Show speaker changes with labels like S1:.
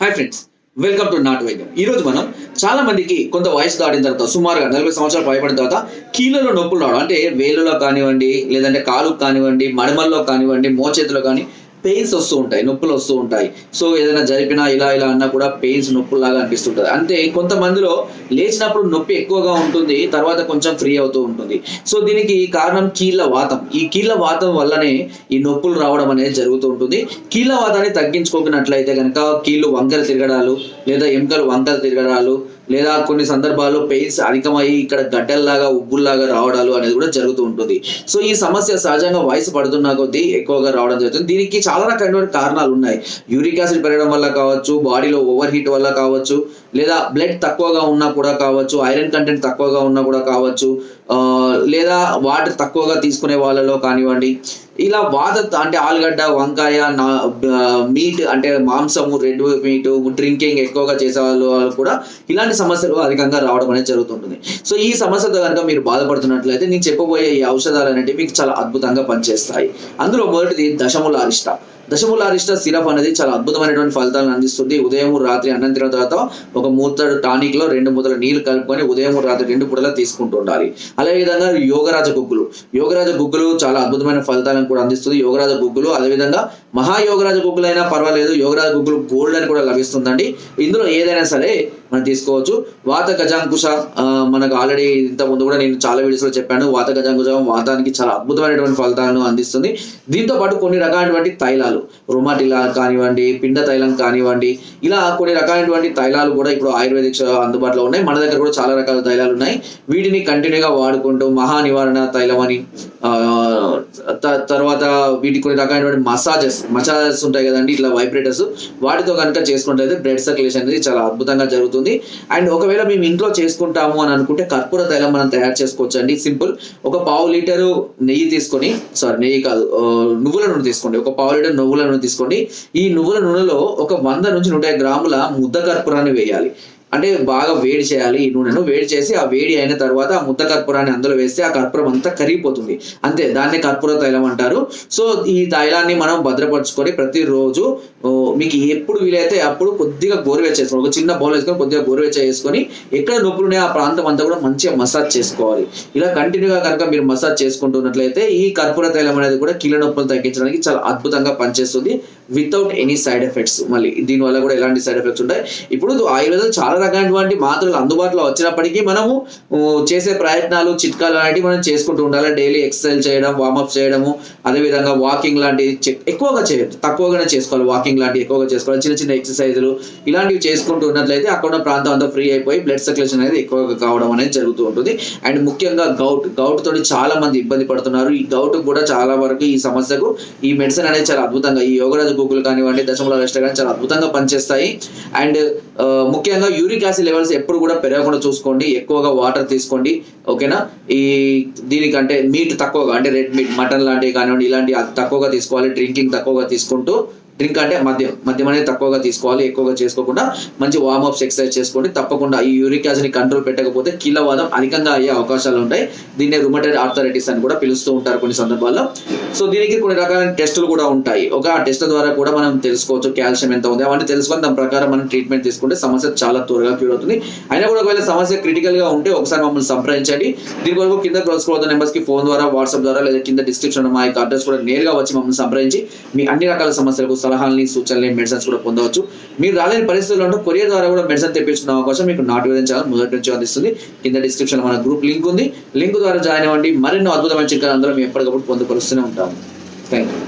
S1: Hi friends, welcome to నాటు వైద్యం. ఈ రోజు మనం చాలా మందికి కొంత వయసు దాటిన తర్వాత సుమారుగా 40 సంవత్సరాలు పైబడిన తర్వాత కీళ్ళలో నొప్పులు రావడం, అంటే వేళ్ళలో కానివ్వండి, లేదంటే కాలుకు కానివ్వండి, మడమల్లో కానివ్వండి, మోచేతిలో కానీ పెయిన్స్ వస్తూ ఉంటాయి, నొప్పులు వస్తూ ఉంటాయి. సో ఏదైనా జరిపినా ఇలా అన్నా కూడా పెయిన్స్ నొప్పుల్లాగా అనిపిస్తుంటుంది. అంటే కొంతమందిలో లేచినప్పుడు నొప్పి ఎక్కువగా ఉంటుంది, తర్వాత కొంచెం ఫ్రీ అవుతూ ఉంటుంది. సో దీనికి కారణం కీళ్ళ వాతం. ఈ కీళ్ళ వాతం వల్లనే ఈ నొప్పులు రావడం అనేది జరుగుతూ ఉంటుంది. కీళ్ళ వాతాన్ని తగ్గించుకోకున్నట్లయితే కనుక కీళ్ళు వంకలు తిరగడాలు, లేదా ఎముకలు వంకలు తిరగడాలు, లేదా కొన్ని సందర్భాల్లో పెయిన్స్ అధికమయ్యి ఇక్కడ గడ్డల్లాగా ఉబ్బుల్లాగా రావడాలు అనేది కూడా జరుగుతూ ఉంటుంది. సో ఈ సమస్య సహజంగా వయసు పడుతున్న కొద్దీ ఎక్కువగా రావడం జరుగుతుంది. దీనికి చాలా రకమైన కారణాలు ఉన్నాయి. యూరిక్ యాసిడ్ పెరగడం వల్ల కావచ్చు, బాడీలో ఓవర్ హీట్ వల్ల కావచ్చు, లేదా బ్లడ్ తక్కువగా ఉన్నా కూడా కావచ్చు, ఐరన్ కంటెంట్ తక్కువగా ఉన్నా కూడా కావచ్చు, లేదా వాటర్ తక్కువగా తీసుకునే వాళ్ళలో కానివ్వండి. ఇలా అంటే ఆలుగడ్డ, వంకాయ, మీట్ అంటే మాంసము, రెడ్ మీట్, డ్రింకింగ్ ఎక్కువగా చేసే వాళ్ళు కూడా ఇలాంటి సమస్యలు అధికంగా రావడం అనేది జరుగుతుంటుంది. సో ఈ సమస్యతో కనుక మీరు బాధపడుతున్నట్లయితే నేను చెప్పబోయే ఈ ఔషధాలు అనేవి మీకు చాలా అద్భుతంగా పనిచేస్తాయి. అందులో మొదటిది దశమూల అరిష్ట. దశమూల అరిష్ట సిరప్ అనేది చాలా అద్భుతమైనటువంటి ఫలితాలను అందిస్తుంది. ఉదయం రాత్రి అన్నం తిన్న తర్వాత ఒక మూతడు టానిక్ లో 2 మూతల నీళ్లు కలుపుకొని ఉదయం రాత్రి 2 పూటలా తీసుకుంటూ ఉండాలి. అదేవిధంగా యోగరాజ గుగ్గులు చాలా అద్భుతమైన ఫలితాలను కూడా అందిస్తుంది. యోగరాజ గుగ్గులు, అదేవిధంగా మహాయోగరాజ గుగ్గులు అయినా పర్వాలేదు, యోగరాజ గుగ్గులు గోల్డ్ అని కూడా లభిస్తుందండి. ఇందులో ఏదైనా సరే మనం తీసుకోవచ్చు. వాత గజాంకుశ, మనకు ఆల్రెడీ ఇంత ముందు కూడా నేను చాలా వీడియోస్ లో చెప్పాను. వాత గజాంకుశం వాతానికి చాలా అద్భుతమైనటువంటి ఫలితాలను అందిస్తుంది. దీంతో పాటు కొన్ని రకాలైనటువంటి తైలాలు, రొమాటిలా కానివ్వండి, పిండ తైలం కానివ్వండి, ఇలా కొన్ని రకాలైనటువంటి తైలాలు కూడా ఇప్పుడు ఆయుర్వేదిక్ అందుబాటులో ఉన్నాయి. మన దగ్గర కూడా చాలా రకాల తైలాలు ఉన్నాయి. వీటిని కంటిన్యూగా వాడుకుంటూ మహా నివారణ తైలం అని, తర్వాత వీటి కొన్ని రకాలైనటువంటి మసాజెస్ ఉంటాయి కదండి, ఇట్లా వైబ్రేటర్స్, వాటితో కనుక చేసుకుంటే బ్లడ్ సర్క్యులేషన్ అనేది చాలా అద్భుతంగా జరుగుతుంది. అండ్ ఒకవేళ మేము ఇంట్లో చేసుకుంటాము అని అనుకుంటే కర్పూర తైలం మనం తయారు చేసుకోవచ్చు అండి. సింపుల్, ఒక పావు లీటరు నెయ్యి తీసుకొని, నువ్వుల నూనె తీసుకోండి. ఒక పావు లీటర్ నువ్వుల నూనె తీసుకోండి. ఈ నువ్వుల నూనెలో ఒక 100 నుంచి 150 గ్రాముల ముద్ద కర్పూరాన్ని వేయాలి. అంటే బాగా వేడి చేయాలి. ఈ నూనెను వేడి చేసి ఆ వేడి అయిన తర్వాత ఆ ముద్ద కర్పూరాన్ని అందులో వేస్తే ఆ కర్పూరం అంతా కరిగిపోతుంది. అంతే, దాన్ని కర్పూర తైలం అంటారు. సో ఈ తైలాన్ని మనం భద్రపరచుకొని ప్రతిరోజు మీకు ఎప్పుడు వీలైతే అప్పుడు కొద్దిగా గోరువెచ్చ చేసుకొని, ఒక చిన్న బౌల్ వేసుకొని కొద్దిగా గోరువెచ్చ చేసుకొని ఎక్కడ నొప్పులు ఉన్నాయో ఆ ప్రాంతం అంతా కూడా మంచిగా మసాజ్ చేసుకోవాలి. ఇలా కంటిన్యూగా కనుక మీరు మసాజ్ చేసుకుంటున్నట్లయితే ఈ కర్పూర తైలం అనేది కూడా కీళ్ళ నొప్పులు తగ్గించడానికి చాలా అద్భుతంగా పనిచేస్తుంది, వితౌట్ ఎనీ సైడ్ ఎఫెక్ట్స్. మళ్ళీ దీనివల్ల కూడా ఎలాంటి సైడ్ ఎఫెక్ట్స్ ఉంటాయి. ఇప్పుడు ఆయుర్వేదం చాలా రకమైనటువంటి మాత్రలు అందుబాటులో వచ్చినప్పటికీ మనము చేసే ప్రయత్నాలు, చిట్కాలు అనేవి మనం చేసుకుంటూ ఉండాలి. డైలీ ఎక్సర్సైజ్ చేయడం, వార్మప్ చేయడము, అదేవిధంగా వాకింగ్ లాంటివి ఎక్కువగా చేయొచ్చు, తక్కువగానే చేసుకోవాలి. వాకింగ్ లాంటివి ఎక్కువగా చేసుకోవాలి. చిన్న చిన్న ఎక్సర్సైజులు ఇలాంటివి చేసుకుంటూ ఉన్నట్లయితే అక్కడ ఉన్న ప్రాంతం అంతా ఫ్రీ అయిపోయి బ్లడ్ సర్క్యులేషన్ అనేది ఎక్కువగా కావడం అనేది జరుగుతూ ఉంటుంది. అండ్ ముఖ్యంగా గౌట్ తోటి చాలా మంది ఇబ్బంది పడుతున్నారు. ఈ గౌట్ కూడా చాలా వరకు ఈ సమస్యకు ఈ మెడిసిన్ అనేది చాలా అద్భుతంగా, ఈ యోగరాజ గుగ్గులు కానివ్వండి, దశమూల అరిష్ట కానీ చాలా అద్భుతంగా పనిచేస్తాయి. అండ్ ముఖ్యంగా యూరిక్ యాసిడ్ లెవెల్స్ ఎప్పుడు కూడా పెరగకుండా చూసుకోండి. ఎక్కువగా వాటర్ తీసుకోండి, ఓకేనా. దీనికంటే మీట్ తక్కువగా, అంటే రెడ్ మీట్, మటన్ లాంటివి కానివ్వండి, ఇలాంటివి తక్కువగా తీసుకోవాలి. డ్రింకింగ్ తక్కువగా తీసుకుంటూ, డ్రింక్ అంటే మద్యం అనేది తక్కువగా తీసుకోవాలి. ఎక్కువగా చేసుకోకుండా మంచి వార్మప్స్, ఎక్సర్సైజ్ చేసుకోండి. తప్పకుండా ఈ యూరిక్ యాసిడ్ ని కంట్రోల్ పెట్టకపోతే కీళ్ళవాదం అధికంగా అయ్యే అవకాశాలు ఉంటాయి. దీన్ని రుమటైడ్ ఆర్థరైటిస్ అని కూడా పిలుస్తూ ఉంటారు కొన్ని సందర్భాల్లో. సో దీనికి కొన్ని రకాల టెస్టులు కూడా ఉంటాయి. ఆ టెస్ట్ ద్వారా కూడా మనం తెలుసుకోవచ్చు కాల్షియం ఎంత ఉంది, అవన్నీ తెలుసుకొని దాని ప్రకారం మనం ట్రీట్మెంట్ తీసుకుంటే సమస్య చాలా త్వరగా క్యూర్ అవుతుంది. అయినా కూడా ఒకవేళ సమస్య క్రిటికల్ గా ఉంటే ఒకసారి మమ్మల్ని సంప్రదించండి. దీని వరకు కింద క్రోల్ నెంబర్స్ కి ఫోన్ ద్వారా, వాట్సాప్ ద్వారా, లేదా కింద డిస్క్రిప్షన్ మా యొక్క అడ్రస్ కూడా నేరుగా వచ్చి మమ్మల్ని సంప్రదించి మీ అన్ని రకాల సమస్యలకు సలహాలని, సూచనలు, మెడిసిన్స్ కూడా పొందవచ్చు. మీరు రాలేని పరిస్థితుల్లో ఉంటే కొరియర్ ద్వారా కూడా మెడిసిన్ తెప్పించుకునే అవకాశం మీకు నాటు వైద్యం ఛానల్ మొదటి నుంచి అందిస్తుంది. కింద డిస్క్రిప్షన్ మన గ్రూప్ లింక్ ఉంది. లింక్ ద్వారా జాయిన్ అవ్వండి. మరెన్నో అద్భుతమైన చిట్కాలు అందరూ మేము ఎప్పటికప్పుడు పొందుపరుస్తూనే ఉంటాము. Thank you.